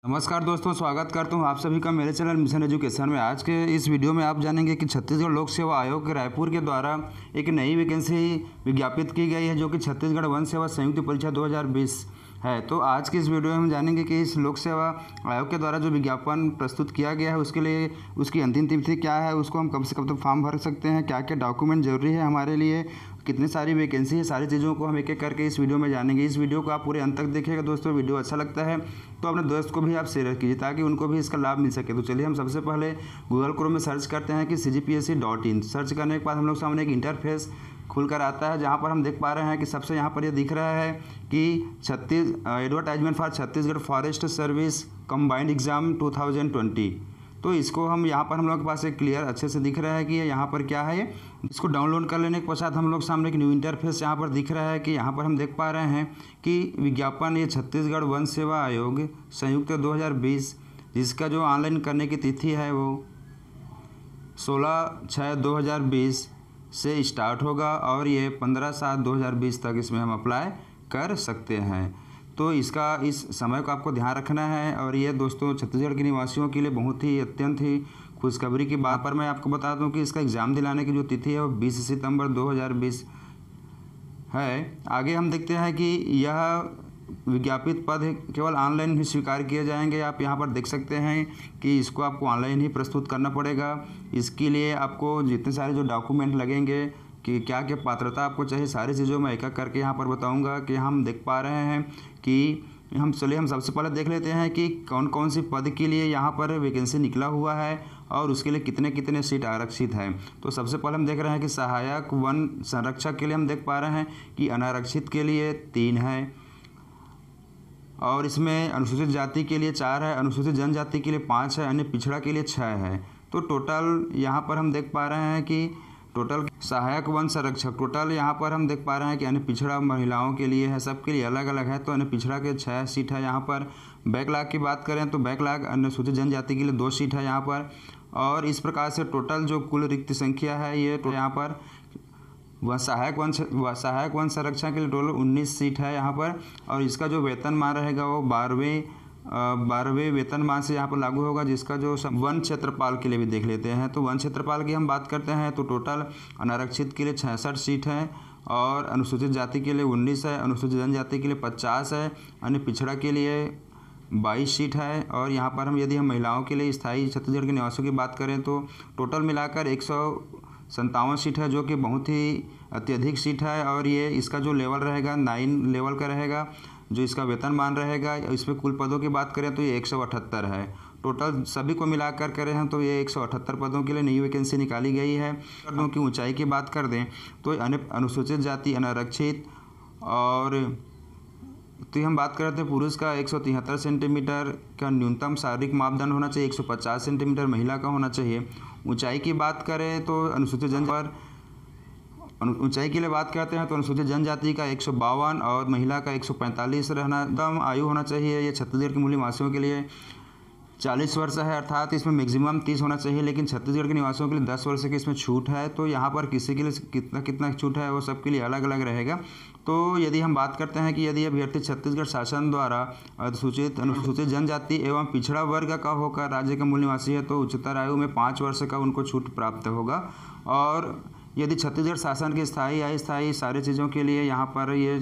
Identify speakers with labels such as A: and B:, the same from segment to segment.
A: नमस्कार दोस्तों, स्वागत करता हूं आप सभी का मेरे चैनल मिशन एजुकेशन में। आज के इस वीडियो में आप जानेंगे कि छत्तीसगढ़ लोक सेवा आयोग रायपुर के द्वारा एक नई वैकेंसी विज्ञापित की गई है, जो कि छत्तीसगढ़ वन सेवा संयुक्त परीक्षा 2020 है। तो आज की इस वीडियो में हम जानेंगे कि इस लोक सेवा आयोग के द्वारा जो विज्ञापन प्रस्तुत किया गया है उसके लिए उसकी अंतिम तिथि क्या है, उसको हम कब से कब तक फॉर्म भर सकते हैं, क्या क्या डॉक्यूमेंट जरूरी है हमारे लिए, कितनी सारी वैकेंसी है, सारी चीज़ों को हम एक एक करके इस वीडियो में जानेंगे। इस वीडियो को आप पूरे अंत तक देखिएगा दोस्तों। वीडियो अच्छा लगता है तो अपने दोस्त को भी आप शेयर कीजिए ताकि उनको भी इसका लाभ मिल सके। तो चलिए हम सबसे पहले गूगल क्रोम में सर्च करते हैं कि cgpsc.in। सर्च करने के बाद हम लोग सामने एक इंटरफेस खुलकर आता है, जहाँ पर हम देख पा रहे हैं कि सबसे यहाँ पर ये दिख रहा है कि advertisement for Chhattisgarh forest service combined exam 2020। तो इसको हम यहाँ पर हम लोग के पास एक क्लियर अच्छे से दिख रहा है कि यहाँ पर क्या है। इसको डाउनलोड कर लेने के पश्चात हम लोग सामने एक न्यू इंटरफेस यहाँ पर दिख रहा है कि यहाँ पर हम देख पा रहे हैं कि विज्ञापन ये छत्तीसगढ़ वन सेवा आयोग संयुक्त 2020, जिसका जो ऑनलाइन करने की तिथि है वो 16/6/2020 से स्टार्ट होगा और ये 15/7/2020 तक इसमें हम अप्लाई कर सकते हैं। तो इसका इस समय को आपको ध्यान रखना है। और ये दोस्तों छत्तीसगढ़ के निवासियों के लिए बहुत ही अत्यंत ही खुशखबरी की बात पर मैं आपको बता दूं कि इसका एग्ज़ाम दिलाने की जो तिथि है वो 20 सितंबर 2020 है। आगे हम देखते हैं कि यह विज्ञापित पद केवल ऑनलाइन ही स्वीकार किए जाएंगे। आप यहाँ पर देख सकते हैं कि इसको आपको ऑनलाइन ही प्रस्तुत करना पड़ेगा। इसके लिए आपको जितने सारे जो डॉक्यूमेंट लगेंगे कि क्या क्या पात्रता आपको चाहिए, सारी चीज़ों में एक एक करके यहाँ पर बताऊँगा। कि हम देख पा रहे हैं कि हम सबसे पहले देख लेते हैं कि कौन कौन सी पद के लिए यहाँ पर वैकेंसी निकला हुआ है और उसके लिए कितने कितने सीट आरक्षित है। तो सबसे पहले हम देख रहे हैं कि सहायक वन संरक्षक के लिए हम देख पा रहे हैं कि अनारक्षित के लिए 3 है और इसमें अनुसूचित जाति के लिए 4 है, अनुसूचित जनजाति के लिए 5 है, अन्य पिछड़ा के लिए 6 है। तो टोटल यहाँ पर हम देख पा रहे हैं कि टोटल सहायक वन संरक्षक टोटल यहाँ पर हम देख पा रहे हैं कि अन्य पिछड़ा महिलाओं के लिए है, सबके लिए अलग अलग है। तो अन्य पिछड़ा के 6 सीट है यहाँ पर। बैकलॉग की बात करें तो बैकलॉग अनुसूचित जनजाति के लिए 2 सीट है यहाँ पर। और इस प्रकार से टोटल जो कुल रिक्त संख्या है ये यहाँ पर सहायक वन संरक्षण के लिए टोटल 19 सीट है यहाँ पर। और इसका जो वेतनमान रहेगा वो 12वें वेतनमान से यहाँ पर लागू होगा, जिसका जो वन क्षेत्रपाल के लिए भी देख लेते हैं। तो वन क्षेत्रपाल की हम बात करते हैं तो टोटल अनारक्षित के लिए 66 सीट है और अनुसूचित जाति के लिए 19 है, अनुसूचित जनजाति के लिए 50 है, अन्य पिछड़ा के लिए 22 सीट है। और यहाँ पर यदि हम महिलाओं के लिए स्थायी छत्तीसगढ़ के निवासियों की बात करें तो टोटल मिलाकर 157 सीट है, जो कि बहुत ही अत्यधिक सीट है। और ये इसका जो लेवल रहेगा 9 लेवल का रहेगा, जो इसका वेतनमान रहेगा। इसमें कुल पदों की बात करें तो ये 178 है। टोटल सभी को मिलाकर करें हैं तो ये 178 पदों के लिए नई वैकेंसी निकाली गई है। पदों की ऊंचाई की बात कर दें तो अनुसूचित जाति, अनारक्षित और तो हम बात करते हैं पुरुष का 173 सेंटीमीटर का न्यूनतम शारीरिक मापदंड होना चाहिए, 150 सेंटीमीटर महिला का होना चाहिए। ऊंचाई की बात करें तो अनुसूचित ऊंचाई के लिए बात करते हैं तो अनुसूचित जनजाति का 152 और महिला का 145 रहना। दम आयु होना चाहिए ये छत्तीसगढ़ के मूल निवासियों के लिए 40 वर्ष है, अर्थात इसमें मैक्सिमम 30 होना चाहिए, लेकिन छत्तीसगढ़ के निवासियों के लिए 10 वर्ष की इसमें छूट है। तो यहाँ पर किसी के लिए कितना छूट है वो सबके लिए अलग अलग रहेगा। तो यदि हम बात करते हैं कि यदि अभ्यर्थी छत्तीसगढ़ शासन द्वारा अनुसूचित जनजाति एवं पिछड़ा वर्ग का होकर राज्य का मूल निवासी है तो उच्चतर आयु में 5 वर्ष का उनको छूट प्राप्त होगा। और यदि छत्तीसगढ़ शासन के स्थायी अस्थायी सारी चीज़ों के लिए यहाँ पर ये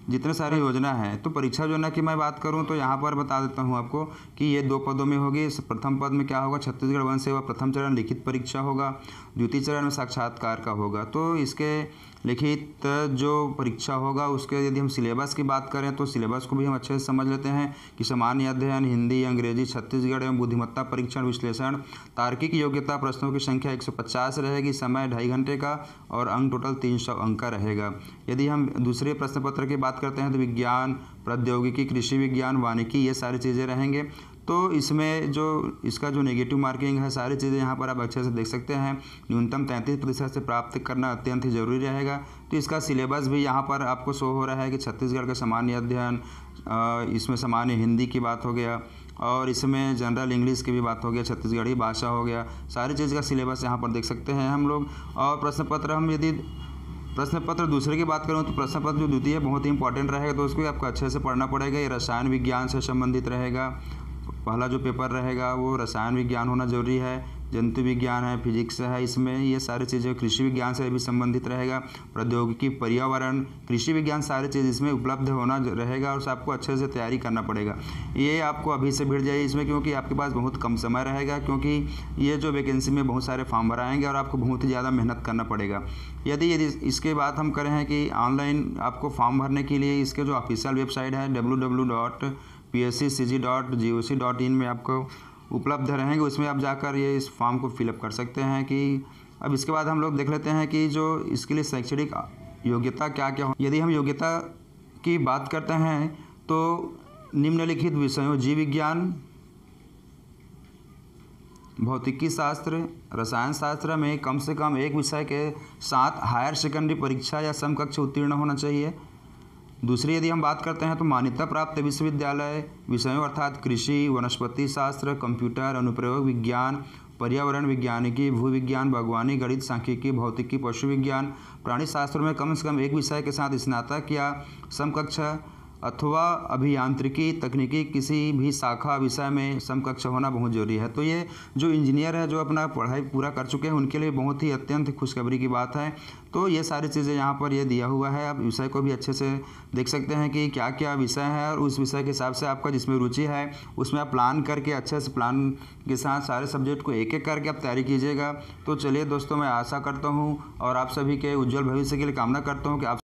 A: जितने सारी योजना है, तो परीक्षा योजना की मैं बात करूं तो यहाँ पर बता देता हूं आपको कि ये 2 पदों में होगी। प्रथम पद में क्या होगा, छत्तीसगढ़ वन सेवा प्रथम चरण लिखित परीक्षा होगा, द्वितीय चरण में साक्षात्कार का होगा। तो इसके लिखित जो परीक्षा होगा उसके यदि हम सिलेबस की बात करें तो सिलेबस को भी हम अच्छे से समझ लेते हैं कि सामान्य अध्ययन, हिंदी, अंग्रेजी, छत्तीसगढ़ एवं बुद्धिमत्ता परीक्षण विश्लेषण। तार्किक योग्यता प्रश्नों की संख्या 150 रहेगी, समय 2.5 घंटे का और अंक टोटल 300 अंक का रहेगा। यदि हम दूसरे प्रश्न पत्र की बात करते हैं तो विज्ञान, प्रौद्योगिकी, कृषि विज्ञान, वानिकी ये सारी चीज़ें रहेंगे। तो इसमें जो इसका जो नेगेटिव मार्किंग है सारी चीज़ें यहाँ पर आप अच्छे से देख सकते हैं। न्यूनतम 33% से प्राप्त करना अत्यंत ही जरूरी रहेगा। तो इसका सिलेबस भी यहाँ पर आपको शो हो रहा है कि छत्तीसगढ़ का सामान्य अध्ययन, इसमें सामान्य हिंदी की बात हो गया और इसमें जनरल इंग्लिश की भी बात हो गया, छत्तीसगढ़ी भाषा हो गया, सारी चीज़ का सिलेबस यहाँ पर देख सकते हैं हम लोग। और प्रश्न पत्र दूसरे की बात करूँ तो प्रश्न पत्र जो द्वितीय बहुत ही इंपॉर्टेंट रहेगा, तो उसको भी आपको अच्छे से पढ़ना पड़ेगा। ये रसायन विज्ञान से संबंधित रहेगा। पहला जो पेपर रहेगा वो रसायन विज्ञान होना जरूरी है, जंतु विज्ञान है, फिजिक्स है, इसमें ये सारी चीज़ें कृषि विज्ञान से भी संबंधित रहेगा, प्रौद्योगिकी, पर्यावरण, कृषि विज्ञान सारी चीज़ इसमें उपलब्ध होना रहेगा और आपको अच्छे से तैयारी करना पड़ेगा। ये आपको अभी से भिड़ जाइए इसमें, क्योंकि आपके पास बहुत कम समय रहेगा, क्योंकि ये जो वैकेंसी में बहुत सारे फॉर्म भराएंगे और आपको बहुत ही ज़्यादा मेहनत करना पड़ेगा। यदि इसके बाद हम करें कि ऑनलाइन आपको फॉर्म भरने के लिए इसके जो ऑफिशियल वेबसाइट है www.psccg.goc.in में आपको उपलब्ध रहेंगे, उसमें आप जाकर ये इस फॉर्म को फिलअप कर सकते हैं। कि अब इसके बाद हम लोग देख लेते हैं कि जो इसके लिए शैक्षणिक योग्यता क्या क्या हो। यदि हम योग्यता की बात करते हैं तो निम्नलिखित विषयों जीव विज्ञान, भौतिकी शास्त्र, रसायन शास्त्र में कम से कम एक विषय के साथ हायर सेकेंडरी परीक्षा या समकक्ष उत्तीर्ण होना चाहिए। दूसरी यदि हम बात करते हैं तो मान्यता प्राप्त विश्वविद्यालय विषयों अर्थात कृषि, वनस्पति शास्त्र, कंप्यूटर, अनुप्रयोग विज्ञान, पर्यावरण विज्ञानिकी, भू विज्ञान, बागवानी, गणित, सांख्यिकी, भौतिकी, पशु विज्ञान, प्राणी शास्त्र में कम से कम एक विषय के साथ स्नातक या समकक्ष अथवा अभियांत्रिकी, तकनीकी किसी भी शाखा विषय में समकक्ष होना बहुत जरूरी है। तो ये जो इंजीनियर है जो अपना पढ़ाई पूरा कर चुके हैं उनके लिए बहुत ही अत्यंत खुशखबरी की बात है। तो ये सारी चीज़ें यहाँ पर ये दिया हुआ है, आप विषय को भी अच्छे से देख सकते हैं कि क्या क्या विषय है और उस विषय के हिसाब से आपका जिसमें रुचि है उसमें आप प्लान करके अच्छे से प्लान के साथ सारे सब्जेक्ट को एक एक करके आप तैयारी कीजिएगा। तो चलिए दोस्तों, मैं आशा करता हूँ और आप सभी के उज्जवल भविष्य के लिए कामना करता हूँ कि आप